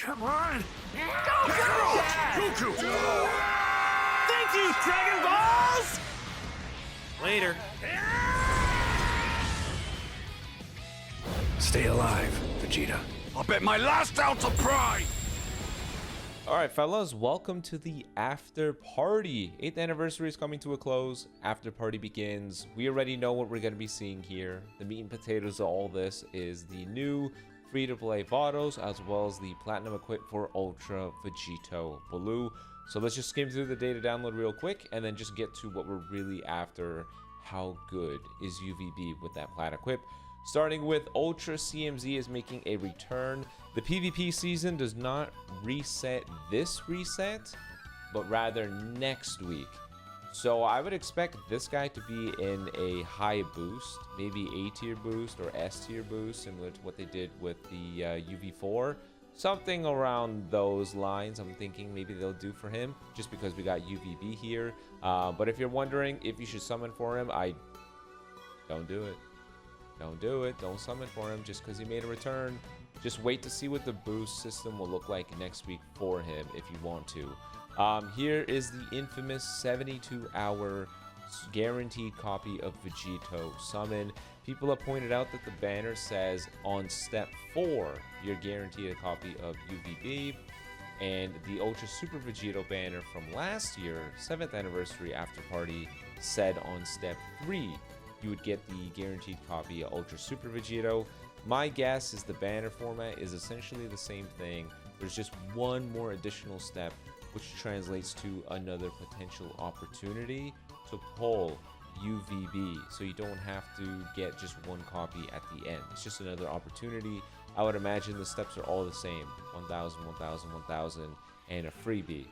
come on. Goku! Thank you, Dragon Balls! Later. Stay alive, Vegeta. I'll bet my last ounce of pride! Alright fellas, welcome to the After Party. 8th anniversary is coming to a close. After Party begins. We already know what we're going to be seeing here. The meat and potatoes of all this is the new free-to-play Vados, as well as the platinum equip for Ultra Vegito Blue. So let's just skim through the data download real quick, and then just get to what we're really after. How good is UVB with that plat equip? Starting with Ultra CMZ is making a return. The PvP season does not reset this reset, but rather next week. So I would expect this guy to be in a high boost, maybe A tier boost or S tier boost, similar to what they did with the UV4. Something around those lines I'm thinking maybe they'll do for him, just because we got UVB here. But if you're wondering if you should summon for him, I don't do it. Don't do it. Don't summon for him just because he made a return. Just wait to see what the boost system will look like next week for him if you want to. Here is the infamous 72-hour guaranteed copy of Vegito Summon. People have pointed out that the banner says on step 4 you're guaranteed a copy of UVB, and the Ultra Super Vegito banner from last year, 7th anniversary After Party, said on step 3 you would get the guaranteed copy of Ultra Super Vegito. My guess is the banner format is essentially the same thing. There's just one more additional step, which translates to another potential opportunity to pull UVB, so you don't have to get just one copy at the end. It's just another opportunity. I would imagine the steps are all the same: 1,000, 1,000, 1,000, and a freebie.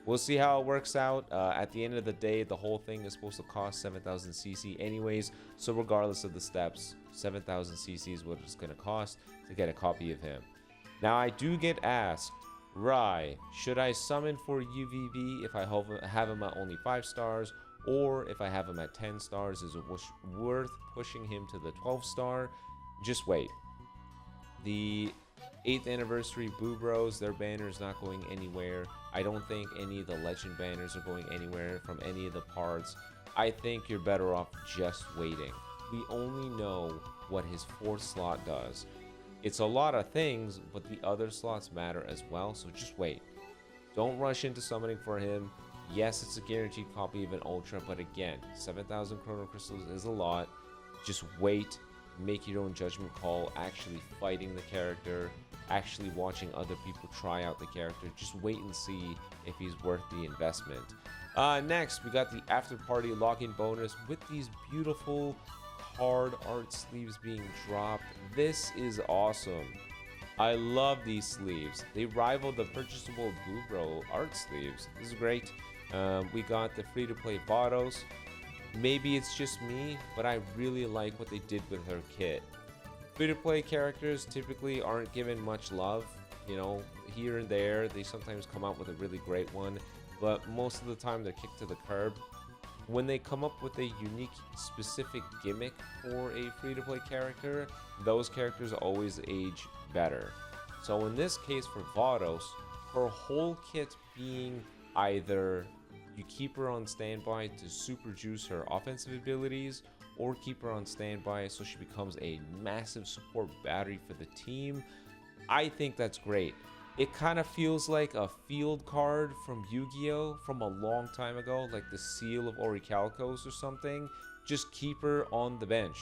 We'll see how it works out. At the end of the day, the whole thing is supposed to cost 7,000 CC anyways, so regardless of the steps, 7,000 CC is what it's going to cost to get a copy of him. Now, I do get asked, Rai, should I summon for UVB if I have him at only 5 stars, or if I have him at 10 stars? Is it worth pushing him to the 12 star? Just wait. The 8th anniversary Boo Bros, their banner is not going anywhere. I don't think any of the legend banners are going anywhere from any of the parts. I think you're better off just waiting. We only know what his 4th slot does. It's a lot of things, but the other slots matter as well, so just wait. Don't rush into summoning for him. Yes, it's a guaranteed copy of an Ultra, but again, 7,000 Chrono Crystals is a lot. Just wait. Make your own judgment call, actually fighting the character, actually watching other people try out the character. Just wait and see if he's worth the investment. Next, we got the After Party login bonus with these beautiful card art sleeves being dropped. This is awesome. I love these sleeves. They rival the purchasable Blue Bro art sleeves. This is great. We got the free-to-play Vados. Maybe it's just me, but I really like what they did with her kit. Free-to-play characters typically aren't given much love. You know, here and there, they sometimes come out with a really great one, but most of the time they're kicked to the curb. When they come up with a unique, specific gimmick for a free-to-play character, those characters always age better. So in this case for Vados, her whole kit being either you keep her on standby to super juice her offensive abilities, or keep her on standby so she becomes a massive support battery for the team. I think that's great. It kind of feels like a field card from Yu-Gi-Oh! From a long time ago, like the Seal of Orichalcos or something. Just keep her on the bench.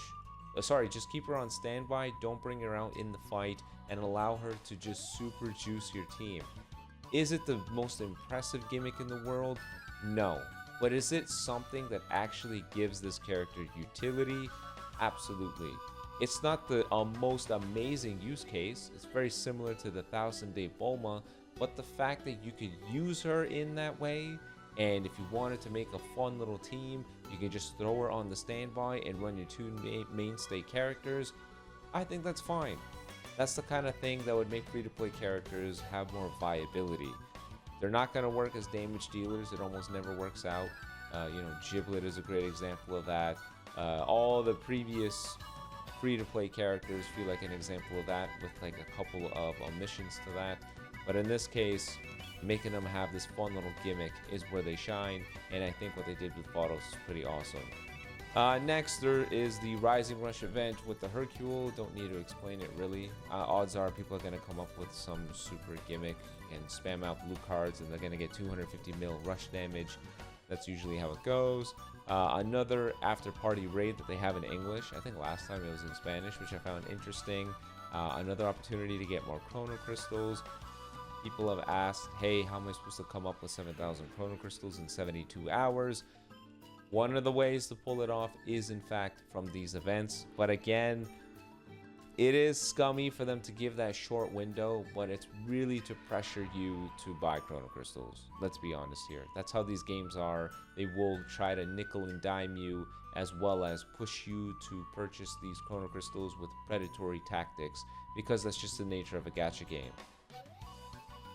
Just keep her on standby, don't bring her out in the fight, and allow her to just super juice your team. Is it the most impressive gimmick in the world? No. But is it something that actually gives this character utility? Absolutely. It's not the most amazing use case. It's very similar to the 1000-day Bulma, but the fact that you could use her in that way, and if you wanted to make a fun little team, you can just throw her on the standby and run your 2 mainstay characters. I think that's fine. That's the kind of thing that would make free-to-play characters have more viability. They're not going to work as damage dealers. It almost never works out. Giblet is a great example of that. All the previous free-to-play characters feel like an example of that, with like a couple of omissions to that. But in this case, making them have this fun little gimmick is where they shine, and I think what they did with Vados is pretty awesome. Next, there is the Rising Rush event with the Hercule. Don't need to explain it really. Odds are people are going to come up with some super gimmick and spam out blue cards, and they're going to get 250 mil rush damage. That's usually how it goes. Another after party raid that they have in English. I think last time it was in Spanish, which I found interesting. Another opportunity to get more Chrono Crystals. People have asked, hey, how am I supposed to come up with 7,000 Chrono Crystals in 72 hours? One of the ways to pull it off is, in fact, from these events. But again, it is scummy for them to give that short window, but it's really to pressure you to buy Chrono Crystals. Let's be honest here. That's how these games are. They will try to nickel and dime you, as well as push you to purchase these Chrono Crystals with predatory tactics, because that's just the nature of a gacha game.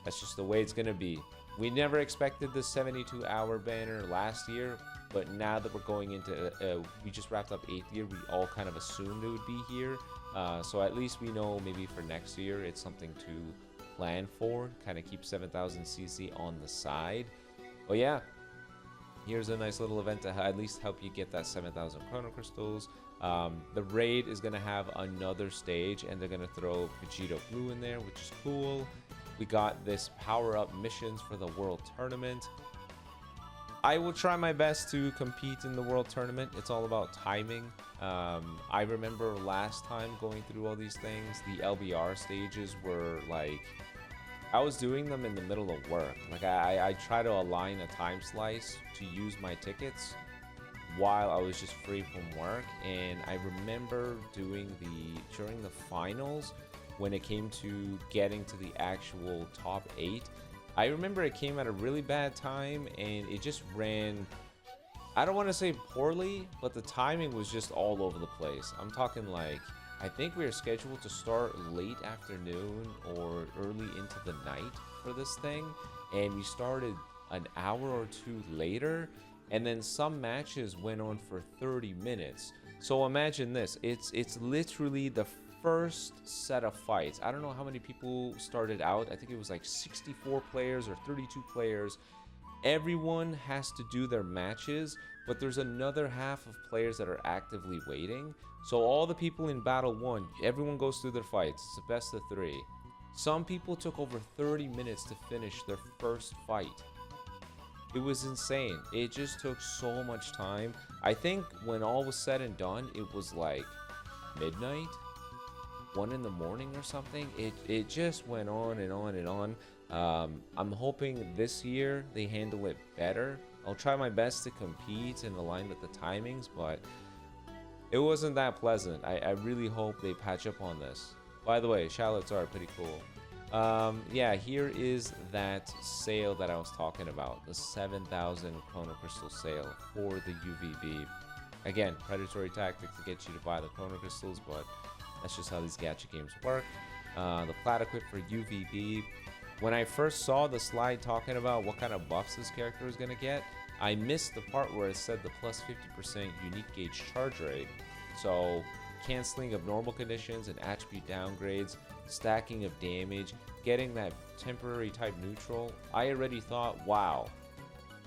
That's just the way it's going to be. We never expected this 72-hour banner last year, but now that we're going into, we just wrapped up 8th year, we all kind of assumed it would be here. So at least we know maybe for next year, it's something to plan for, kind of keep 7,000 CC on the side. But yeah, here's a nice little event to at least help you get that 7,000 Chrono Crystals. The raid is going to have another stage, and they're going to throw Vegito Blue in there, which is cool. We got this power-up missions for the World Tournament. I will try my best to compete in the World Tournament. It's all about timing. I remember last time going through all these things, the LBR stages were like, I was doing them in the middle of work. Like I try to align a time slice to use my tickets while I was just free from work. And I remember during the finals, when it came to getting to the actual top 8, I remember it came at a really bad time, and it just ran, I don't want to say poorly, but the timing was just all over the place. I'm talking like, I think we were scheduled to start late afternoon or early into the night for this thing, and we started an hour or two later, and then some matches went on for 30 minutes. So imagine this, it's literally the first set of fights. I don't know how many people started out. I think it was like 64 players or 32 players. Everyone has to do their matches, but there's another half of players that are actively waiting. So all the people in battle 1, everyone goes through their fights. It's the best of 3. Some people took over 30 minutes to finish their first fight. It was insane. It just took so much time. I think when all was said and done, it was like midnight, 1 in the morning or something. It just went on and on and on. I'm hoping this year they handle it better. I'll try my best to compete and align with the timings, but it wasn't that pleasant. I really hope they patch up on this. By the way, shallots are pretty cool. Yeah, here is that sale that I was talking about, the 7,000 Chrono Crystal sale for the UVB. Again, predatory tactic to get you to buy the Chrono Crystals, but that's just how these gacha games work. The PLAT equip for UVB. When I first saw the slide talking about what kind of buffs this character is going to get, I missed the part where it said the plus 50% unique gauge charge rate. So canceling of normal conditions and attribute downgrades, stacking of damage, getting that temporary type neutral. I already thought, wow,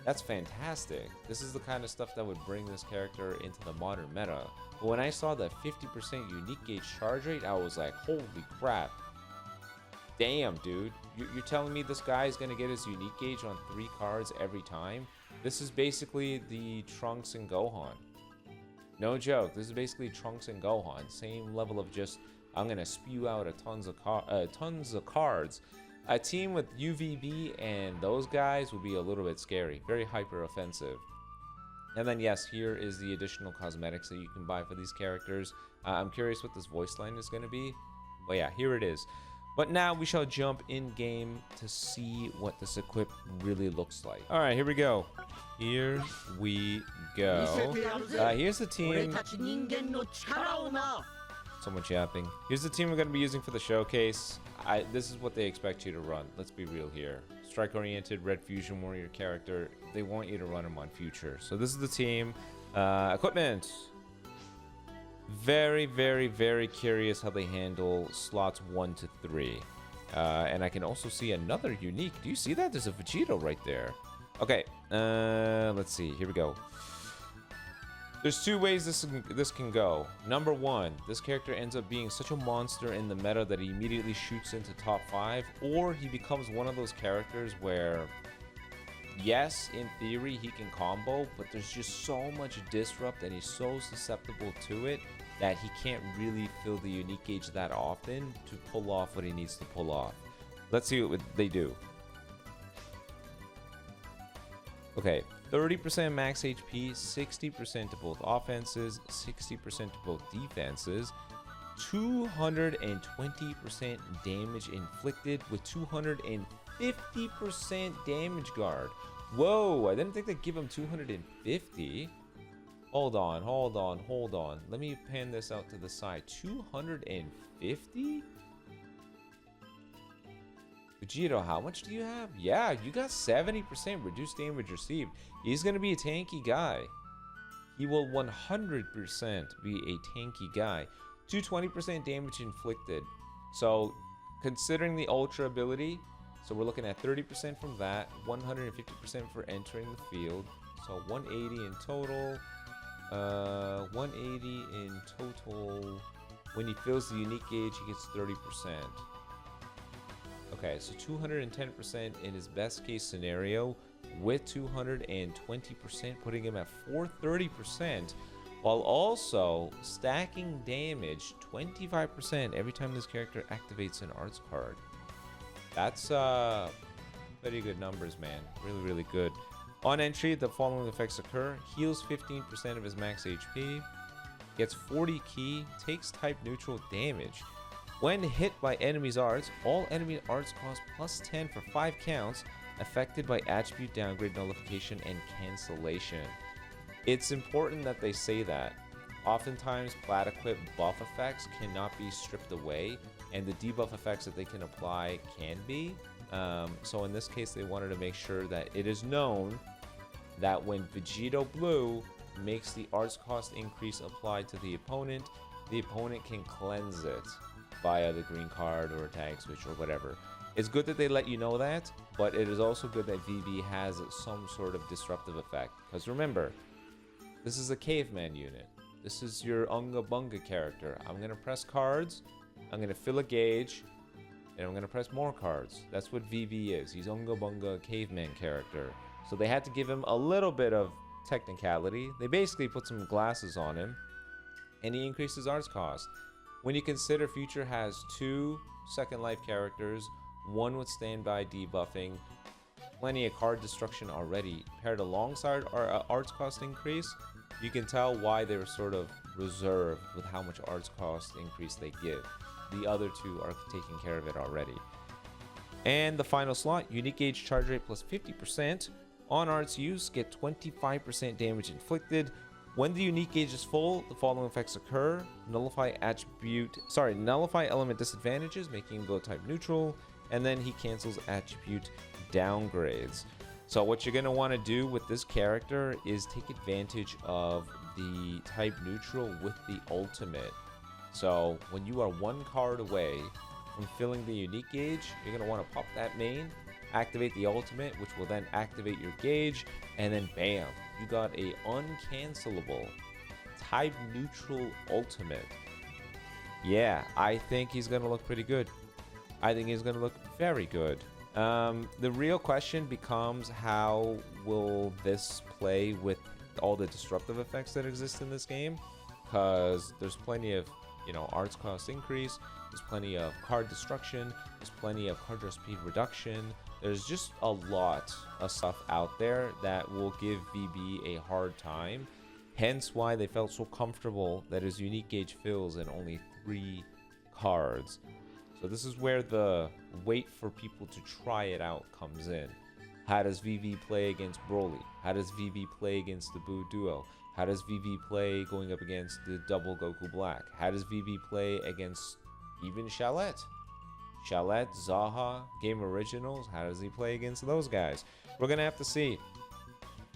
that's fantastic. This is the kind of stuff that would bring this character into the modern meta. But when I saw the 50% unique gauge charge rate, I was like, holy crap. Damn, dude. You're telling me this guy is going to get his unique gauge on 3 cards every time? This is basically the Trunks and Gohan. No joke. This is basically Trunks and Gohan. Same level of just, I'm going to spew out tons of cards. A team with UVB and those guys would be a little bit scary. Very hyper offensive. And then yes, here is the additional cosmetics that you can buy for these characters. I'm curious what this voice line is going to be. But yeah, here it is. But now we shall jump in game to see what this equip really looks like. All right, here we go. Here we go. Here's the team. Someone yapping. Here's the team we're going to be using for the showcase. This is what they expect you to run. Let's be real here. Strike-oriented Red Fusion Warrior character. They want you to run them on Future. So this is the team. Equipment. Very, very, very curious how they handle slots 1 to 3. And I can also see another unique. Do you see that? There's a Vegito right there. Okay, let's see. Here we go. There's two ways this can go. Number one, this character ends up being such a monster in the meta that he immediately shoots into top 5, or he becomes one of those characters where, yes, in theory he can combo, but there's just so much disrupt and he's so susceptible to it that he can't really fill the unique gauge that often to pull off what he needs to pull off. Let's see what they do. Okay, 30% max HP, 60% to both offenses, 60% to both defenses, 220% damage inflicted with 250% damage guard. Whoa, I didn't think they'd give him 250. Hold on. Let me pan this out to the side. 250? Vegito, how much do you have? Yeah, you got 70% reduced damage received. He's going to be a tanky guy. He will 100% be a tanky guy. 220% damage inflicted. So, considering the Ultra ability, so we're looking at 30% from that, 150% for entering the field. So, 180 in total. 180 in total. When he fills the unique gauge, he gets 30%. Okay, so 210% in his best case scenario with 220%, putting him at 430%, while also stacking damage 25% every time this character activates an arts card. That's pretty good numbers, man. Really, really good. On entry, the following effects occur. Heals 15% of his max HP, gets 40 ki, takes type neutral damage. When hit by enemy's arts, all enemy arts cost plus 10 for 5 counts, affected by attribute downgrade, nullification, and cancellation. It's important that they say that. Oftentimes, plat equip buff effects cannot be stripped away, and the debuff effects that they can apply can be. So in this case, they wanted to make sure that it is known that when Vegito Blue makes the arts cost increase applied to the opponent can cleanse it via the green card or a tag switch or whatever. It's good that they let you know that, but it is also good that VB has some sort of disruptive effect. Because remember, this is a caveman unit. This is your Unga Bunga character. I'm going to press cards, I'm going to fill a gauge, and I'm going to press more cards. That's what VB is. He's Unga Bunga caveman character. So they had to give him a little bit of technicality. They basically put some glasses on him, and he increases arts cost. When you consider Future has 2 Second Life characters, 1 with standby debuffing, plenty of card destruction already, paired alongside our arts cost increase, you can tell why they're sort of reserved with how much arts cost increase they give. The other 2 are taking care of it already. And the final slot, unique gauge charge rate plus 50%. On arts use, get 25% damage inflicted. When the unique gauge is full, the following effects occur. Nullify element disadvantages, making him go type neutral, and then he cancels attribute downgrades. So what you're going to want to do with this character is take advantage of the type neutral with the ultimate. So when you are 1 card away from filling the unique gauge, you're going to want to pop that main, activate the ultimate, which will then activate your gauge, and then bam, you got a uncancelable type neutral ultimate. Yeah, I think he's gonna look pretty good. I think he's gonna look very good. The real question becomes, how will this play with all the disruptive effects that exist in this game? Because there's plenty of, arts cost increase, there's plenty of card destruction, there's plenty of card draw speed reduction. There's just a lot of stuff out there that will give VB a hard time. Hence why they felt so comfortable that his unique gauge fills in only 3 cards. So this is where the wait for people to try it out comes in. How does VB play against Broly? How does VB play against the Buu duo? How does VB play going up against the double Goku Black? How does VB play against even Shallot? Shallot, Zaha, Game Originals, how does he play against those guys? We're going to have to see.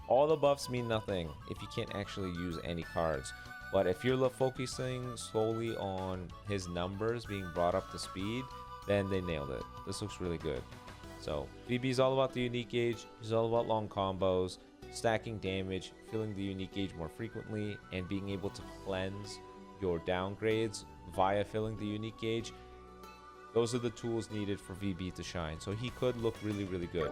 All the buffs mean nothing if you can't actually use any cards. But if you're focusing solely on his numbers being brought up to speed, then they nailed it. This looks really good. So VB is all about the unique gauge. He's all about long combos, stacking damage, filling the unique gauge more frequently, and being able to cleanse your downgrades via filling the unique gauge. Those are the tools needed for VB to shine. So he could look really, really good.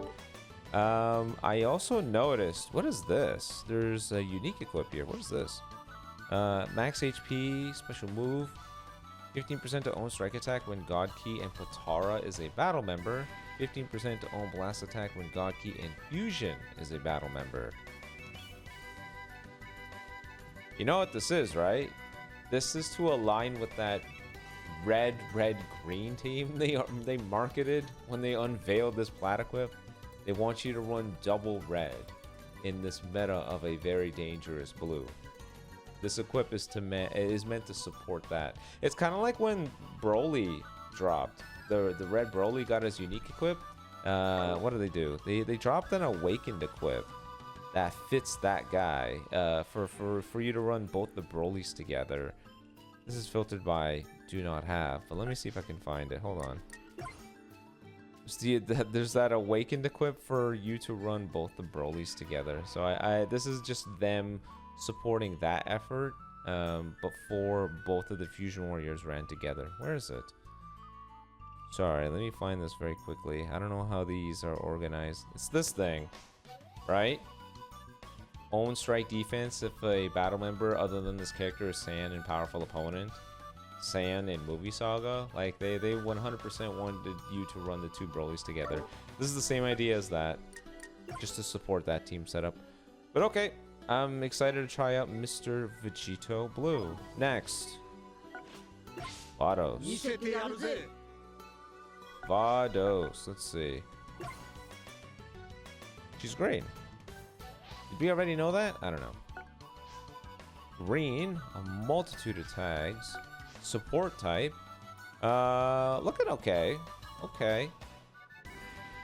I also noticed, what is this? There's a unique equip here. What is this? Max HP, special move, 15% to own strike attack when God Key and Potara is a battle member, 15% to own blast attack when God Key and Fusion is a battle member. You know what this is, right? This is to align with that red, green team they marketed when they unveiled this plat equip. They want you to run double red in this meta of a very dangerous blue. This equip is meant to support that. It's kind of like when Broly dropped. The red Broly got his unique equip. What do? They dropped an awakened equip that fits that guy for you to run both the Brolys together. This is filtered by do not have, but let me see if I can find it. Hold on. There's that awakened equip for you to run both the Brolys together. So this is just them supporting that effort before both of the Fusion Warriors ran together. Where is it? Sorry, let me find this very quickly. I don't know how these are organized. It's this thing, right? Own strike defense if a battle member other than this character is Saiyan and powerful opponent. Saiyan in Movie Saga, like they 100% wanted you to run the two Brolys together. This is the same idea as that, just to support that team setup. But okay, I'm excited to try out Mr. Vegito Blue. Next, Vados. Vados, let's see. She's great. Did we already know that? I don't know. Green, a multitude of tags. Support type. Looking okay. Okay.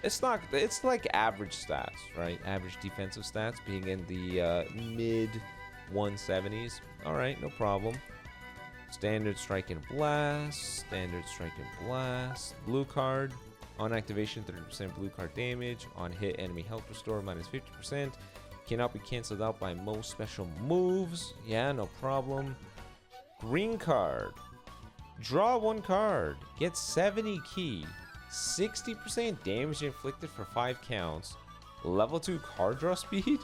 It's like average stats, right? Average defensive stats being in the mid 170s. All right, no problem. Standard strike and blast. Standard strike and blast. Blue card. On activation, 30% blue card damage. On hit, enemy health restore minus 50%. Cannot be cancelled out by most special moves. Yeah, no problem. Green card. Draw one card. Get 70 key. 60% damage inflicted for 5 counts. Level 2 card draw speed.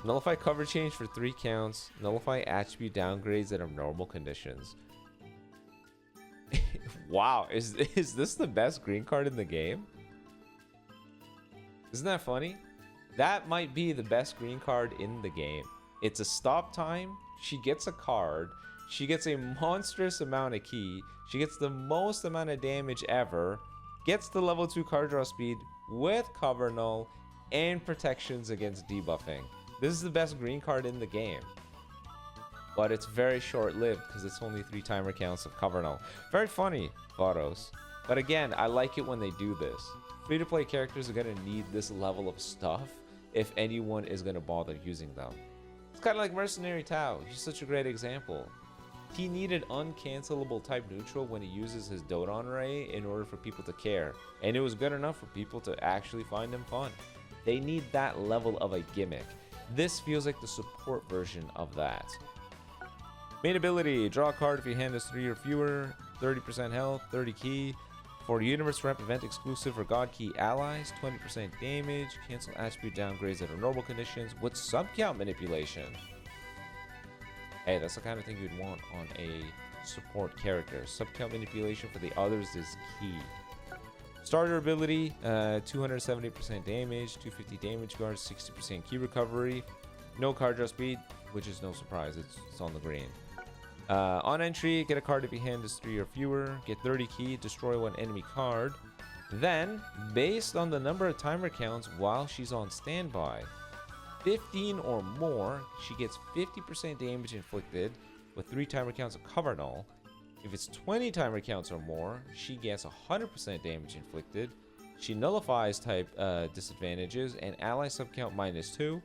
Nullify cover change for 3 counts. Nullify attribute downgrades that are normal conditions. Wow, is this the best green card in the game? Isn't that funny? That might be the best green card in the game. It's a stop time. She gets a card. She gets a monstrous amount of key. She gets the most amount of damage ever. Gets the level 2 card draw speed with cover null and protections against debuffing. This is the best green card in the game. But it's very short-lived because it's only 3 timer counts of cover null. Very funny, Vados. But again, I like it when they do this. Free-to-play characters are going to need this level of stuff if anyone is going to bother using them. It's kind of like Mercenary Tao. He's such a great example. He needed uncancelable type neutral when he uses his Dodon Ray in order for people to care. And it was good enough for people to actually find him fun. They need that level of a gimmick. This feels like the support version of that. Main ability, draw a card if your hand is 3 or fewer, 30% health, 30 key. For Universe Rep event exclusive for God Key allies, 20% damage, cancel attribute downgrades that are normal conditions with subcount manipulation. Hey, that's the kind of thing you'd want on a support character. Subcount manipulation for the others is key. Starter ability, 270% damage, 250 damage guard, 60% key recovery. No card draw speed, which is no surprise, it's on the green. On entry, get a card if your hand is 3 or fewer, get 30 key, destroy 1 enemy card. Then, based on the number of timer counts while she's on standby, 15 or more, she gets 50% damage inflicted with 3 timer counts of cover null. If it's 20 timer counts or more, she gets 100% damage inflicted. She nullifies type disadvantages and ally subcount -2.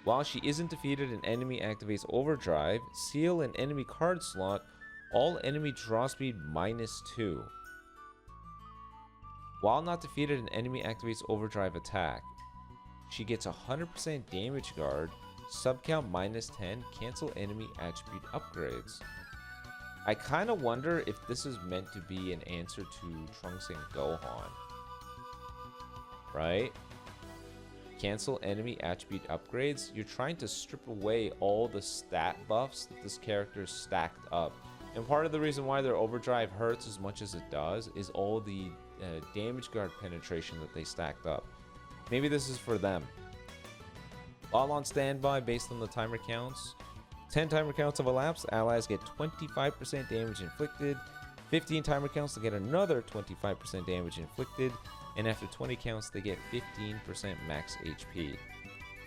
While she isn't defeated, an enemy activates overdrive, seal an enemy card slot, all enemy draw speed -2. While not defeated, an enemy activates overdrive attack. She gets 100% damage guard, sub count -10, cancel enemy attribute upgrades. I kind of wonder if this is meant to be an answer to Trunks and Gohan. Right? Cancel enemy attribute upgrades. You're trying to strip away all the stat buffs that this character stacked up. And part of the reason why their overdrive hurts as much as it does is all the damage guard penetration that they stacked up. Maybe this is for them. While on standby, based on the timer counts, 10 timer counts have elapsed, allies get 25% damage inflicted, 15 timer counts to get another 25% damage inflicted, and after 20 counts they get 15% max HP.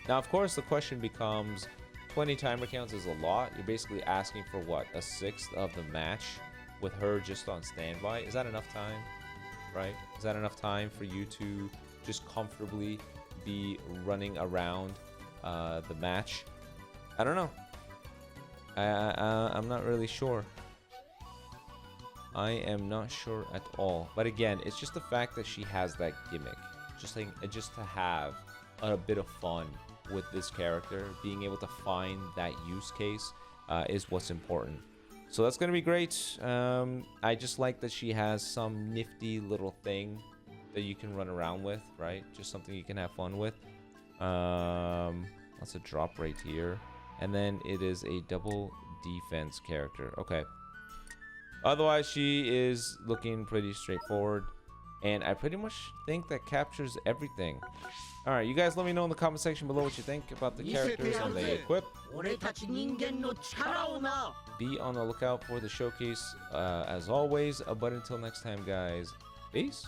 Now of course the question becomes, 20 timer counts is a lot. You're basically asking for what, a sixth of the match with her just on standby. Is that enough time? Right? Is that enough time for you to just comfortably be running around the match? I don't know. I'm not really sure. I am not sure at all. But again, it's just the fact that she has that gimmick. Just to have a bit of fun with this character, being able to find that use case is what's important. So that's gonna be great. I just like that she has some nifty little thing that you can run around with, right? Just something you can have fun with. That's a drop rate here. And then it is a double defense character. Okay. Otherwise, she is looking pretty straightforward. And I pretty much think that captures everything. Alright, you guys let me know in the comment section below what you think about the characters and the equip. Be on the lookout for the showcase as always. But until next time, guys. Peace.